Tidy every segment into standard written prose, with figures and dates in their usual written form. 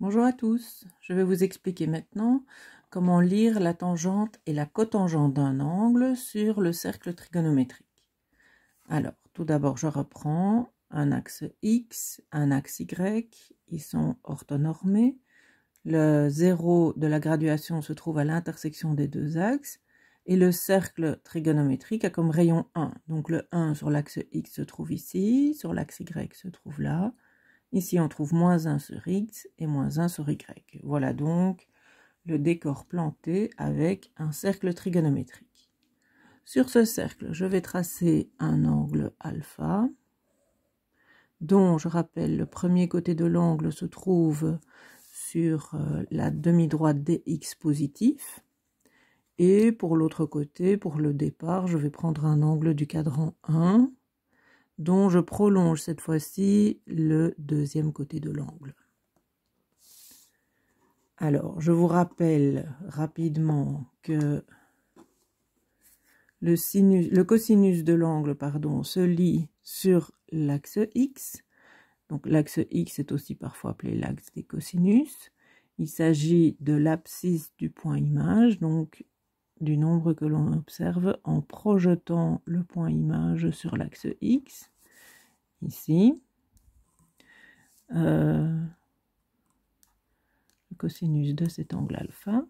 Bonjour à tous, je vais vous expliquer maintenant comment lire la tangente et la cotangente d'un angle sur le cercle trigonométrique. Alors, tout d'abord, je reprends un axe X, un axe Y, ils sont orthonormés. Le 0 de la graduation se trouve à l'intersection des deux axes et le cercle trigonométrique a comme rayon 1. Donc le 1 sur l'axe X se trouve ici, sur l'axe Y se trouve là. Ici, on trouve moins 1 sur X et moins 1 sur Y. Voilà donc le décor planté avec un cercle trigonométrique. Sur ce cercle, je vais tracer un angle alpha, dont, je rappelle, le premier côté de l'angle se trouve sur la demi-droite dx positif. Et pour l'autre côté, pour le départ, je vais prendre un angle du cadran 1, dont je prolonge cette fois-ci le deuxième côté de l'angle. Alors, je vous rappelle rapidement que le cosinus de l'angle se lie sur l'axe X. Donc, l'axe X est aussi parfois appelé l'axe des cosinus. Il s'agit de l'abscisse du point image, donc du nombre que l'on observe en projetant le point image sur l'axe X, ici. Le cosinus de cet angle alpha.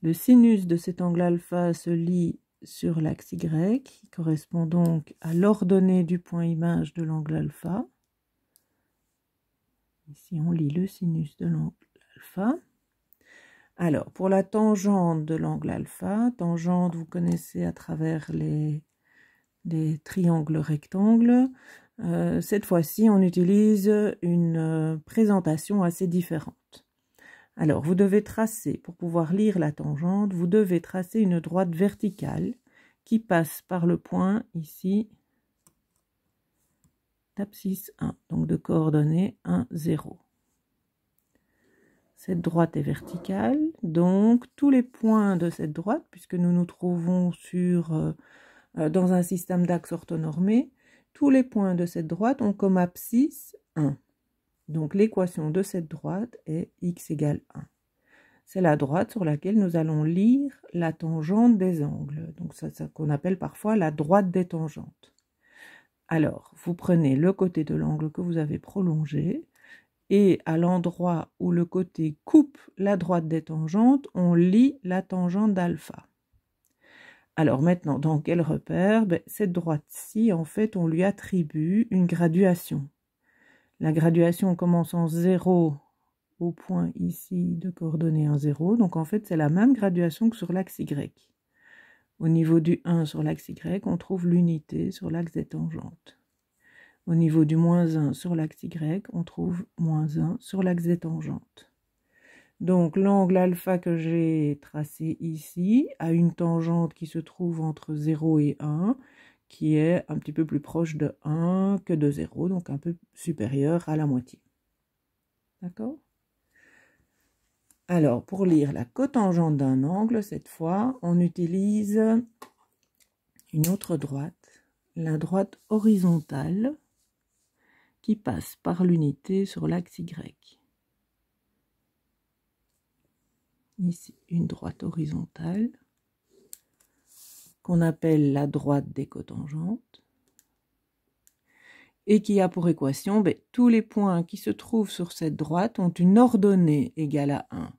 Le sinus de cet angle alpha se lie sur l'axe Y, qui correspond donc à l'ordonnée du point image de l'angle alpha. Ici, on lit le sinus de l'angle alpha. Alors, pour la tangente de l'angle alpha, tangente, vous connaissez à travers les triangles rectangles. Cette fois-ci, on utilise une présentation assez différente. Alors, vous devez tracer, pour pouvoir lire la tangente, vous devez tracer une droite verticale qui passe par le point ici d'abscisse 1, donc de coordonnées 1, 0. Cette droite est verticale, donc tous les points de cette droite, puisque nous nous trouvons dans un système d'axes orthonormés, tous les points de cette droite ont comme abscisse 1. Donc l'équation de cette droite est x égale 1. C'est la droite sur laquelle nous allons lire la tangente des angles. Donc ça qu'on appelle parfois la droite des tangentes. Alors, vous prenez le côté de l'angle que vous avez prolongé et à l'endroit où le côté coupe la droite des tangentes, on lit la tangente d'alpha. Alors maintenant, dans quel repère? Cette droite-ci, en fait, on lui attribue une graduation. La graduation commence en 0 au point ici de coordonnées 1, 0. Donc en fait, c'est la même graduation que sur l'axe Y. Au niveau du 1 sur l'axe Y, on trouve l'unité sur l'axe des tangentes. Au niveau du moins 1 sur l'axe Y, on trouve moins 1 sur l'axe des tangentes. Donc l'angle alpha que j'ai tracé ici a une tangente qui se trouve entre 0 et 1, qui est un petit peu plus proche de 1 que de 0, donc un peu supérieure à la moitié. D'accord? Alors, pour lire la cotangente d'un angle, cette fois, on utilise une autre droite, la droite horizontale, qui passe par l'unité sur l'axe Y. Ici, une droite horizontale, qu'on appelle la droite des cotangentes, et qui a pour équation, tous les points qui se trouvent sur cette droite ont une ordonnée égale à 1.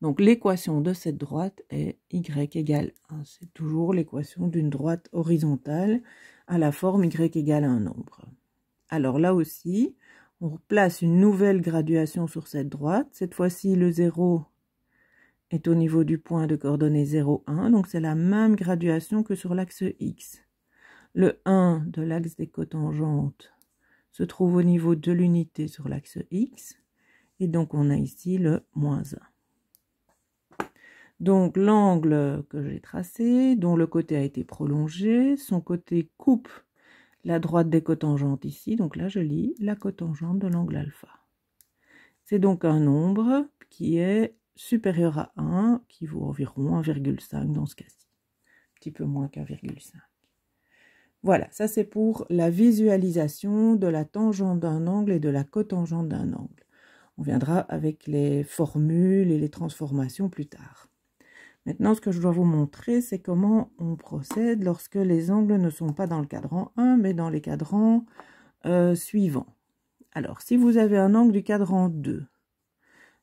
Donc l'équation de cette droite est y égale 1. C'est toujours l'équation d'une droite horizontale à la forme y égale un nombre. Alors là aussi, on place une nouvelle graduation sur cette droite. Cette fois-ci, le 0 est au niveau du point de coordonnées 0, 1. Donc c'est la même graduation que sur l'axe X. Le 1 de l'axe des cotangentes se trouve au niveau de l'unité sur l'axe X. Et donc on a ici le moins 1. Donc l'angle que j'ai tracé, dont le côté a été prolongé, son côté coupe la droite des cotangentes ici. Donc là je lis la cotangente de l'angle alpha. C'est donc un nombre qui est supérieur à 1, qui vaut environ 1,5 dans ce cas-ci. Un petit peu moins qu'1,5. Voilà, ça c'est pour la visualisation de la tangente d'un angle et de la cotangente d'un angle. On viendra avec les formules et les transformations plus tard. Maintenant, ce que je dois vous montrer, c'est comment on procède lorsque les angles ne sont pas dans le cadran 1, mais dans les cadrans suivants. Alors, si vous avez un angle du cadran 2,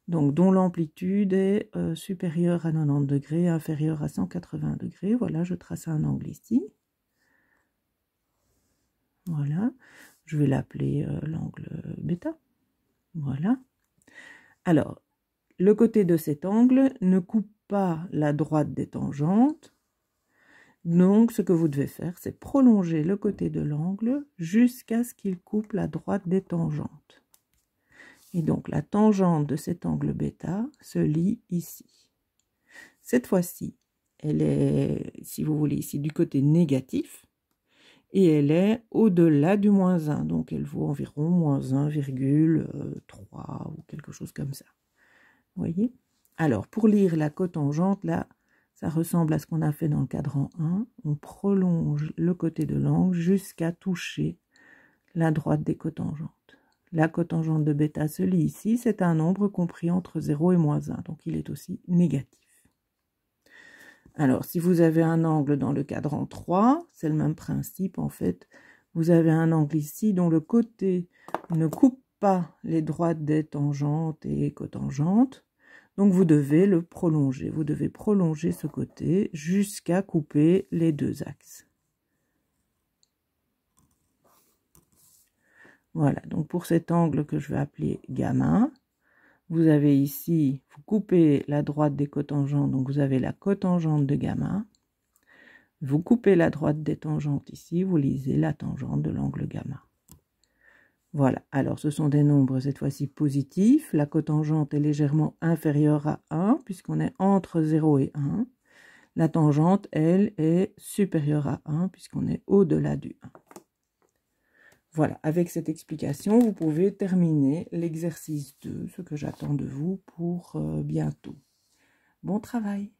donc dont l'amplitude est supérieure à 90 degrés, inférieure à 180 degrés, voilà, je trace un angle ici. Voilà, je vais l'appeler l'angle bêta. Voilà. Alors, le côté de cet angle ne coupe pas la droite des tangentes. Donc, ce que vous devez faire, c'est prolonger le côté de l'angle jusqu'à ce qu'il coupe la droite des tangentes. Et donc, la tangente de cet angle bêta se lie ici. Cette fois-ci, elle est, si vous voulez, ici du côté négatif. Et elle est au-delà du moins 1. Donc, elle vaut environ moins 1,3 ou quelque chose comme ça. Vous voyez? Alors, pour lire la cotangente, là, ça ressemble à ce qu'on a fait dans le cadran 1. On prolonge le côté de l'angle jusqu'à toucher la droite des cotangentes. La cotangente de bêta se lit ici. C'est un nombre compris entre 0 et moins 1. Donc, il est aussi négatif. Alors, si vous avez un angle dans le cadran 3, c'est le même principe en fait. Vous avez un angle ici dont le côté ne coupe pas les droites des tangentes et cotangentes. Donc, vous devez le prolonger. Vous devez prolonger ce côté jusqu'à couper les deux axes. Voilà, donc pour cet angle que je vais appeler gamma, vous avez ici, vous coupez la droite des cotangentes, donc vous avez la cotangente de gamma. Vous coupez la droite des tangentes ici, vous lisez la tangente de l'angle gamma. Voilà, alors ce sont des nombres cette fois-ci positifs. La cotangente est légèrement inférieure à 1, puisqu'on est entre 0 et 1. La tangente, elle, est supérieure à 1, puisqu'on est au-delà du 1. Voilà, avec cette explication, vous pouvez terminer l'exercice 2, ce que j'attends de vous pour bientôt. Bon travail!